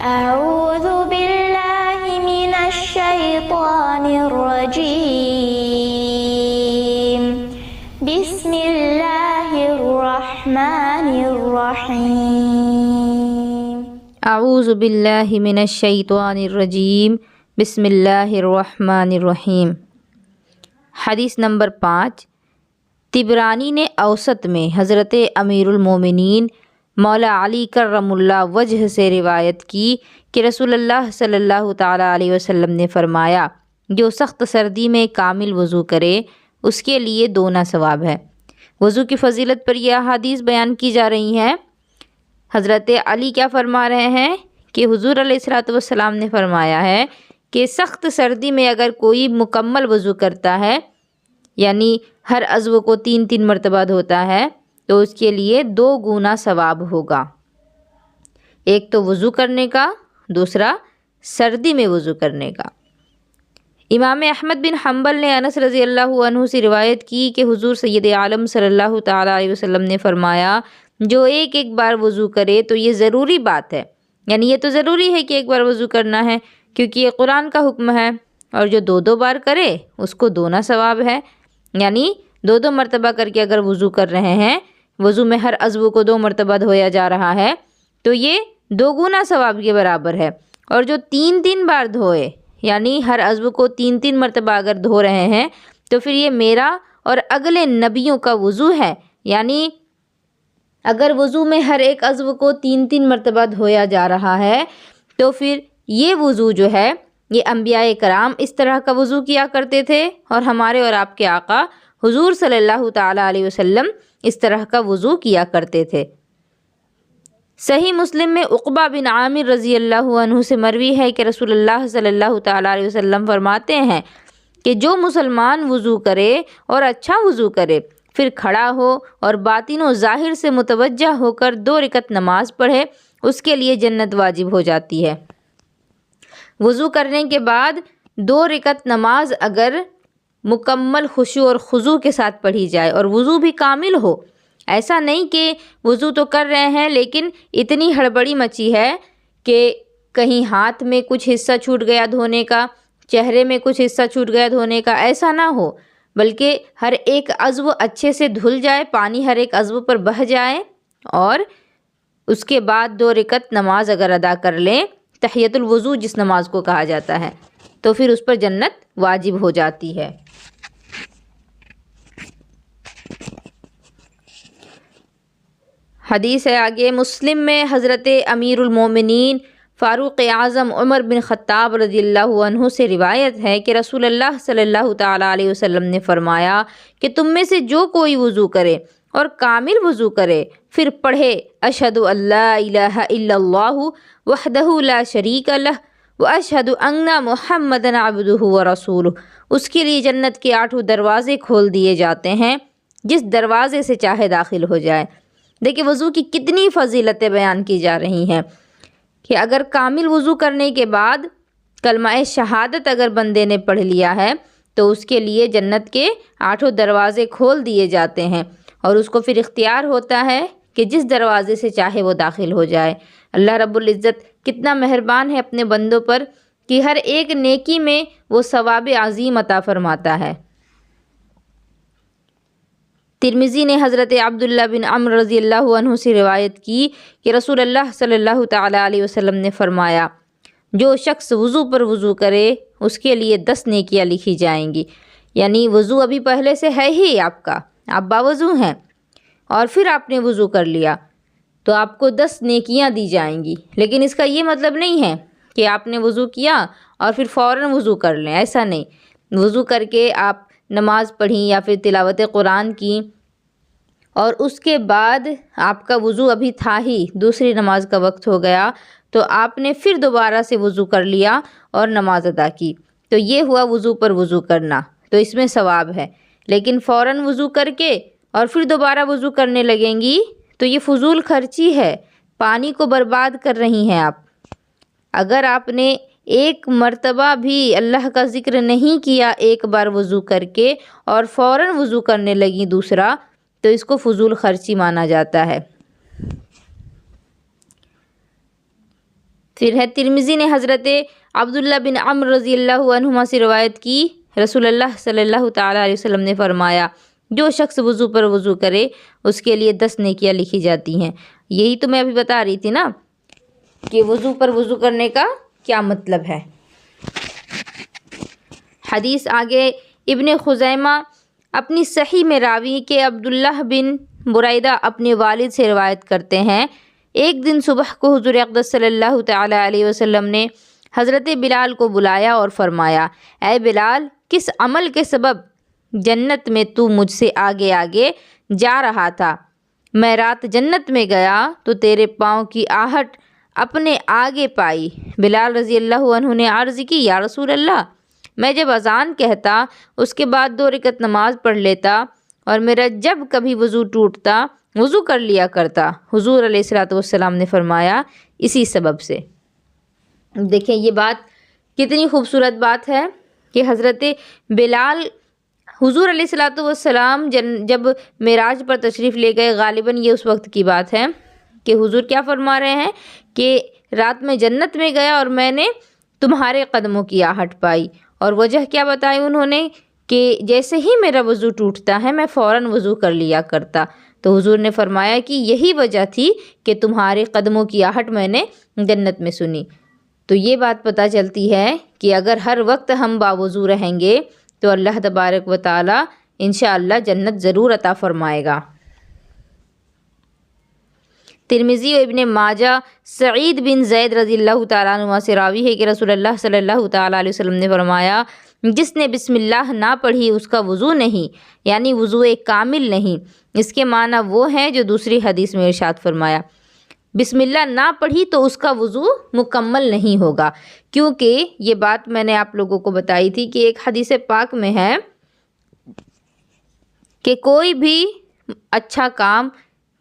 أعوذ بالله من الشيطان الرجيم بسم الله الرحمن الرحيم اعوذ باللہ من الشیطان الرجیم بسم اللہ الرحمن الرحیم۔ حدیث نمبر 5، طبرانی نے اوسط میں حضرت امیر المومنین مولا علی کرم اللہ وجہ سے روایت کی کہ رسول اللہ صلی اللہ تعالیٰ علیہ وسلم نے فرمایا، جو سخت سردی میں کامل وضو کرے اس کے لیے دونا ثواب ہے۔ وضو کی فضیلت پر یہ احادیث بیان کی جا رہی ہیں۔ حضرت علی کیا فرما رہے ہیں کہ حضور علیہ الصلوۃ والسلام نے فرمایا ہے کہ سخت سردی میں اگر کوئی مکمل وضو کرتا ہے، یعنی ہر عضو کو 3 مرتبہ دھوتا ہے، تو اس کے لیے 2 گنا ثواب ہوگا۔ ایک تو وضو کرنے کا، دوسرا سردی میں وضو کرنے کا۔ امام احمد بن حنبل نے انس رضی اللہ عنہ سے روایت کی کہ حضور سید عالم صلی اللہ تعالیٰ علیہ وسلم نے فرمایا، جو ایک بار وضو کرے تو یہ ضروری بات ہے، یعنی یہ تو ضروری ہے کہ ایک بار وضو کرنا ہے کیونکہ یہ قرآن کا حکم ہے، اور جو 2 بار کرے اس کو دونا ثواب ہے، یعنی 2 مرتبہ کر کے اگر وضو کر رہے ہیں، وضو میں ہر عضو کو 2 مرتبہ دھویا جا رہا ہے تو یہ 2 گنا ثواب کے برابر ہے۔ اور جو 3 بار دھوئے، یعنی ہر عضو کو 3 مرتبہ اگر دھو رہے ہیں تو پھر یہ میرا اور اگلے نبیوں کا وضو ہے، یعنی اگر وضو میں ہر ایک عضو کو 3 مرتبہ دھویا جا رہا ہے تو پھر یہ وضو جو ہے، یہ انبیاء کرام اس طرح کا وضو کیا کرتے تھے، اور ہمارے اور آپ کے آقا حضور صلی اللہ تعالیٰ علیہ وسلم اس طرح کا وضو کیا کرتے تھے۔ صحیح مسلم میں عقبہ بن عامر رضی اللہ عنہ سے مروی ہے کہ رسول اللہ صلی اللہ تعالیٰ علیہ وسلم فرماتے ہیں کہ جو مسلمان وضو کرے اور اچھا وضو کرے، پھر کھڑا ہو اور باطن و ظاہر سے متوجہ ہو کر 2 رکعت نماز پڑھے، اس کے لیے جنت واجب ہو جاتی ہے۔ وضو کرنے کے بعد 2 رکعت نماز اگر مکمل خشوع اور خضوع کے ساتھ پڑھی جائے اور وضو بھی کامل ہو، ایسا نہیں کہ وضو تو کر رہے ہیں لیکن اتنی ہڑبڑی مچی ہے کہ کہیں ہاتھ میں کچھ حصہ چھوٹ گیا دھونے کا، چہرے میں کچھ حصہ چھوٹ گیا دھونے کا، ایسا نہ ہو، بلکہ ہر ایک عضو اچھے سے دھل جائے، پانی ہر ایک عضو پر بہہ جائے، اور اس کے بعد 2 رکعت نماز اگر ادا کر لیں، تحیۃ الوضو جس نماز کو کہا جاتا ہے، تو پھر اس پر جنت واجب ہو جاتی ہے۔ حدیث ہے آگے، مسلم میں حضرت امیر المومنین فاروق اعظم عمر بن خطاب رضی اللہ عنہ سے روایت ہے کہ رسول اللہ صلی اللہ تعالیٰ علیہ وسلم نے فرمایا کہ تم میں سے جو کوئی وضو کرے اور کامل وضو کرے، پھر پڑھے اشہد ان لا الہ الا اللہ وحدہ لا شریک لہ واشہد ان محمدًا عبدہ ورسولہ، اس کے لیے جنت کے 8 دروازے کھول دیے جاتے ہیں، جس دروازے سے چاہے داخل ہو جائے۔ دیکھیں وضو کی کتنی فضیلتیں بیان کی جا رہی ہیں کہ اگر کامل وضو کرنے کے بعد کلمہ شہادت اگر بندے نے پڑھ لیا ہے تو اس کے لیے جنت کے 8 دروازے کھول دیے جاتے ہیں، اور اس کو پھر اختیار ہوتا ہے کہ جس دروازے سے چاہے وہ داخل ہو جائے۔ اللہ رب العزت کتنا مہربان ہے اپنے بندوں پر کہ ہر ایک نیکی میں وہ ثواب عظیم عطا فرماتا ہے۔ ترمذی نے حضرت عبداللہ بن عمرو رضی اللہ عنہ سے روایت کی کہ رسول اللہ صلی اللہ تعالیٰ علیہ وسلم نے فرمایا، جو شخص وضو پر وضو کرے اس کے لیے 10 نیکیاں لکھی جائیں گی، یعنی وضو ابھی پہلے سے ہے ہی آپ کا، آپ باوضو ہیں، اور پھر آپ نے وضو کر لیا تو آپ کو 10 نیکیاں دی جائیں گی۔ لیکن اس کا یہ مطلب نہیں ہے کہ آپ نے وضو کیا اور پھر فوراً وضو کر لیں، ایسا نہیں۔ وضو کر کے آپ نماز پڑھیں یا پھر تلاوت قرآن کی، اور اس کے بعد آپ کا وضو ابھی تھا ہی، دوسری نماز کا وقت ہو گیا تو آپ نے پھر دوبارہ سے وضو کر لیا اور نماز ادا کی، تو یہ ہوا وضو پر وضو کرنا، تو اس میں ثواب ہے۔ لیکن فوراً وضو کر کے اور پھر دوبارہ وضو کرنے لگیں گی تو یہ فضول خرچی ہے، پانی کو برباد کر رہی ہیں آپ۔ اگر آپ نے ایک مرتبہ بھی اللہ کا ذکر نہیں کیا ایک بار وضو کر کے اور فوراً وضو کرنے لگی دوسرا، تو اس کو فضول خرچی مانا جاتا ہے۔ پھر ہے ترمذی نے حضرت عبداللہ بن عمرو رضی اللہ عنہما سے روایت کی، رسول اللہ صلی اللہ تعالیٰ علیہ وسلم نے فرمایا، جو شخص وضو پر وضو کرے اس کے لیے 10 نیکیاں لکھی جاتی ہیں۔ یہی تو میں ابھی بتا رہی تھی نا کہ وضو پر وضو کرنے کا کیا مطلب ہے۔ حدیث آگے ابن خزیمہ اپنی صحیح میں راوی کہ عبداللہ بن بریدہ اپنے والد سے روایت کرتے ہیں، ایک دن صبح کو حضور اقدس صلی اللہ تعالیٰ علیہ وسلم نے حضرت بلال کو بلایا اور فرمایا، اے بلال، کس عمل کے سبب جنت میں تو مجھ سے آگے آگے جا رہا تھا؟ میں رات جنت میں گیا تو تیرے پاؤں کی آہٹ اپنے آگے پائی۔ بلال رضی اللہ عنہ نے عرض کی، یا رسول اللہ، میں جب اذان کہتا اس کے بعد 2 رکعت نماز پڑھ لیتا اور میرا جب کبھی وضو ٹوٹتا وضو کر لیا کرتا۔ حضور علیہ الصلوۃ والسلام نے فرمایا، اسی سبب سے۔ دیکھیں یہ بات کتنی خوبصورت بات ہے کہ حضرت بلال حضور علیہ الصلوۃ والسلام جب معراج پر تشریف لے گئے، غالباً یہ اس وقت کی بات ہے کہ حضور کیا فرما رہے ہیں کہ رات میں جنت میں گیا اور میں نے تمہارے قدموں کی آہٹ پائی، اور وجہ کیا بتائی انہوں نے کہ جیسے ہی میرا وضو ٹوٹتا ہے میں فوراً وضو کر لیا کرتا۔ تو حضور نے فرمایا کہ یہی وجہ تھی کہ تمہارے قدموں کی آہٹ میں نے جنت میں سنی۔ تو یہ بات پتہ چلتی ہے کہ اگر ہر وقت ہم باوضو رہیں گے تو اللہ تبارک و تعالی انشاءاللہ جنت ضرور عطا فرمائے گا۔ ترمذی و ابن ماجہ سعید بن زید رضی اللہ تعالیٰ عنہ سے راوی ہے کہ رسول اللہ صلی اللہ تعالیٰ علیہ وسلم نے فرمایا، جس نے بسم اللہ نہ پڑھی اس کا وضو نہیں، یعنی وضو کامل نہیں۔ اس کے معنی وہ ہیں جو دوسری حدیث میں ارشاد فرمایا، بسم اللہ نہ پڑھی تو اس کا وضو مکمل نہیں ہوگا، کیونکہ یہ بات میں نے آپ لوگوں کو بتائی تھی کہ ایک حدیث پاک میں ہے کہ کوئی بھی اچھا کام،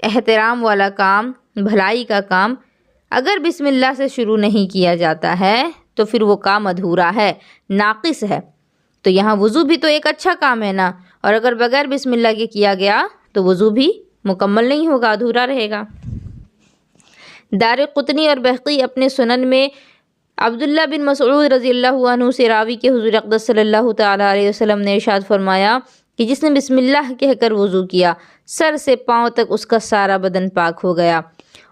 احترام والا کام، بھلائی کا کام اگر بسم اللہ سے شروع نہیں کیا جاتا ہے تو پھر وہ کام ادھورا ہے، ناقص ہے۔ تو یہاں وضو بھی تو ایک اچھا کام ہے نا، اور اگر بغیر بسم اللہ کے کیا گیا تو وضو بھی مکمل نہیں ہوگا، ادھورا رہے گا۔ دارقطنی اور بہقی اپنے سنن میں عبداللہ بن مسعود رضی اللہ عنہ سے راوی کہ حضور اقدس صلی اللہ تعالیٰ علیہ وسلم نے ارشاد فرمایا کہ جس نے بسم اللہ کہہ کر وضو کیا سر سے پاؤں تک اس کا سارا بدن پاک ہو گیا،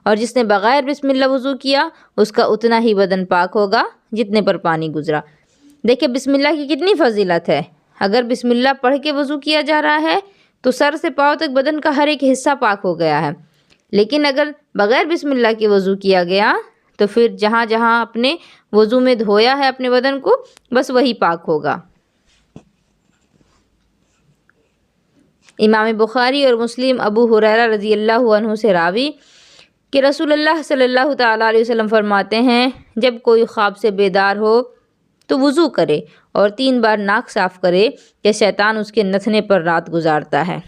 اور جس نے بغیر بسم اللہ وضو کیا اس کا اتنا ہی بدن پاک ہوگا جتنے پر پانی گزرا۔ دیکھیں بسم اللہ کی کتنی فضیلت ہے۔ اگر بسم اللہ پڑھ کے وضو کیا جا رہا ہے تو سر سے پاؤں تک بدن کا ہر ایک حصہ پاک ہو گیا ہے، لیکن اگر بغیر بسم اللہ کے وضو کیا گیا تو پھر جہاں جہاں اپنے وضو میں دھویا ہے اپنے بدن کو بس وہی پاک ہوگا۔ امام بخاری اور مسلم ابو ہریرہ رضی اللہ عنہ سے راوی کہ رسول اللہ صلی اللہ تعالیٰ علیہ وسلم فرماتے ہیں، جب کوئی خواب سے بیدار ہو تو وضو کرے اور 3 بار ناک صاف کرے کہ شیطان اس کے نتھنے پر رات گزارتا ہے۔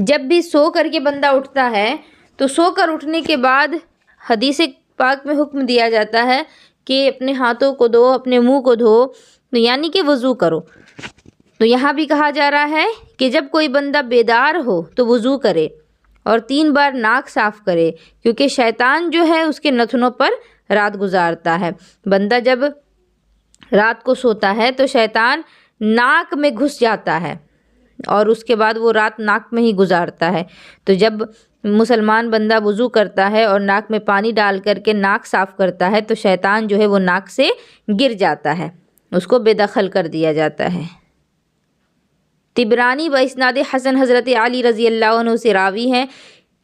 جب بھی سو کر کے بندہ اٹھتا ہے تو سو کر اٹھنے کے بعد حدیث پاک میں حکم دیا جاتا ہے کہ اپنے ہاتھوں کو دھو، اپنے منہ کو دھو، یعنی کہ وضو کرو۔ تو یہاں بھی کہا جا رہا ہے کہ جب کوئی بندہ بیدار ہو تو وضو کرے اور 3 بار ناک صاف کرے، کیونکہ شیطان جو ہے اس کے نتھنوں پر رات گزارتا ہے۔ بندہ جب رات کو سوتا ہے تو شیطان ناک میں گھس جاتا ہے اور اس کے بعد وہ رات ناک میں ہی گزارتا ہے۔ تو جب مسلمان بندہ وضو کرتا ہے اور ناک میں پانی ڈال کر کے ناک صاف کرتا ہے تو شیطان جو ہے وہ ناک سے گر جاتا ہے، اس کو بے دخل کر دیا جاتا ہے۔ طبرانی باسناد حسن حضرت علی رضی اللہ عنہ سے راوی ہیں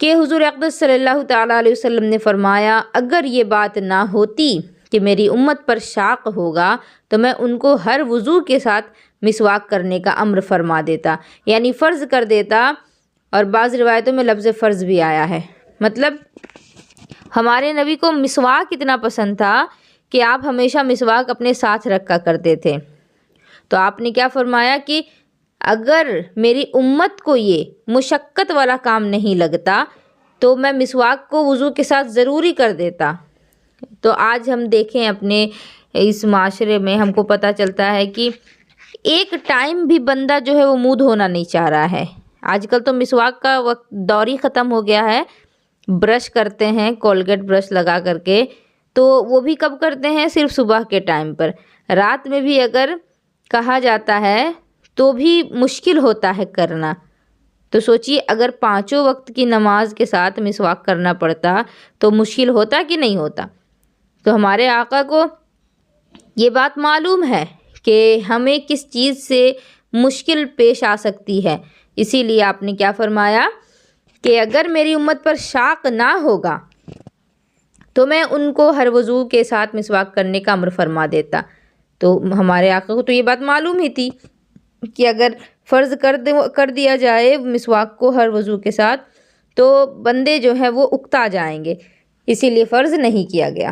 کہ حضور اقدس صلی اللہ تعالیٰ علیہ وسلم نے فرمایا، اگر یہ بات نہ ہوتی کہ میری امت پر شاق ہوگا تو میں ان کو ہر وضو کے ساتھ مسواک کرنے کا امر فرما دیتا، یعنی فرض کر دیتا، اور بعض روایتوں میں لفظ فرض بھی آیا ہے۔ مطلب ہمارے نبی کو مسواک اتنا پسند تھا کہ آپ ہمیشہ مسواک اپنے ساتھ رکھا کرتے تھے۔ تو آپ نے کیا فرمایا کہ اگر میری امت کو یہ مشقت والا کام نہیں لگتا تو میں مسواک کو وضو کے ساتھ ضروری کر دیتا۔ تو آج ہم دیکھیں اپنے اس معاشرے میں ہم کو پتہ چلتا ہے کہ ایک ٹائم بھی بندہ جو ہے وہ منہ دھونا نہیں چاہ رہا ہے۔ آج کل تو مسواک کا دور ہی ختم ہو گیا ہے، برش کرتے ہیں کولگیٹ برش لگا کر کے تو وہ بھی کب کرتے ہیں؟ صرف صبح کے ٹائم پر۔ رات میں بھی اگر کہا جاتا ہے تو بھی مشکل ہوتا ہے کرنا۔ تو سوچیے اگر 5 وقت کی نماز کے ساتھ مسواک کرنا پڑتا تو مشکل ہوتا کہ نہیں ہوتا؟ تو ہمارے آقا کو یہ بات معلوم ہے کہ ہمیں کس چیز سے مشکل پیش آ سکتی ہے، اسی لیے آپ نے کیا فرمایا کہ اگر میری امت پر شاق نہ ہوگا تو میں ان کو ہر وضو کے ساتھ مسواک کرنے کا امر فرما دیتا۔ تو ہمارے آقا کو تو یہ بات معلوم ہی تھی کہ اگر فرض کر دیا جائے مسواک کو ہر وضو کے ساتھ تو بندے جو ہیں وہ اکتا جائیں گے، اسی لیے فرض نہیں کیا گیا۔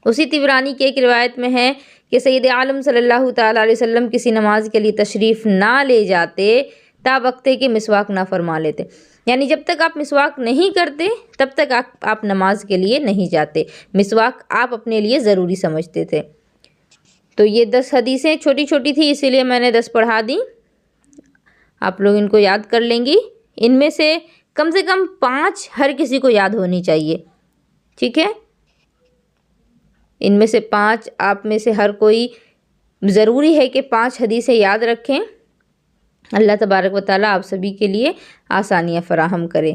اسی طبرانی کی ایک روایت میں ہے کہ سید عالم صلی اللہ تعالیٰ علیہ وسلم کسی نماز کے لیے تشریف نہ لے جاتے تا وقتے کہ مسواک نہ فرما لیتے، یعنی جب تک آپ مسواک نہیں کرتے تب تک آپ نماز کے لیے نہیں جاتے، مسواک آپ اپنے لیے ضروری سمجھتے تھے۔ تو یہ 10 حدیثیں چھوٹی چھوٹی تھی، اسی لیے میں نے 10 پڑھا دیں، آپ لوگ ان کو یاد کر لیں گی۔ ان میں سے کم 5 ہر کسی کو یاد ہونی چاہیے، ٹھیک ہے؟ ان میں سے 5 آپ میں سے ہر کوئی ضروری ہے کہ 5 حدیثیں یاد رکھیں۔ اللہ تبارک و تعالیٰ آپ سبھی کے لیے آسانیاں فراہم کرے۔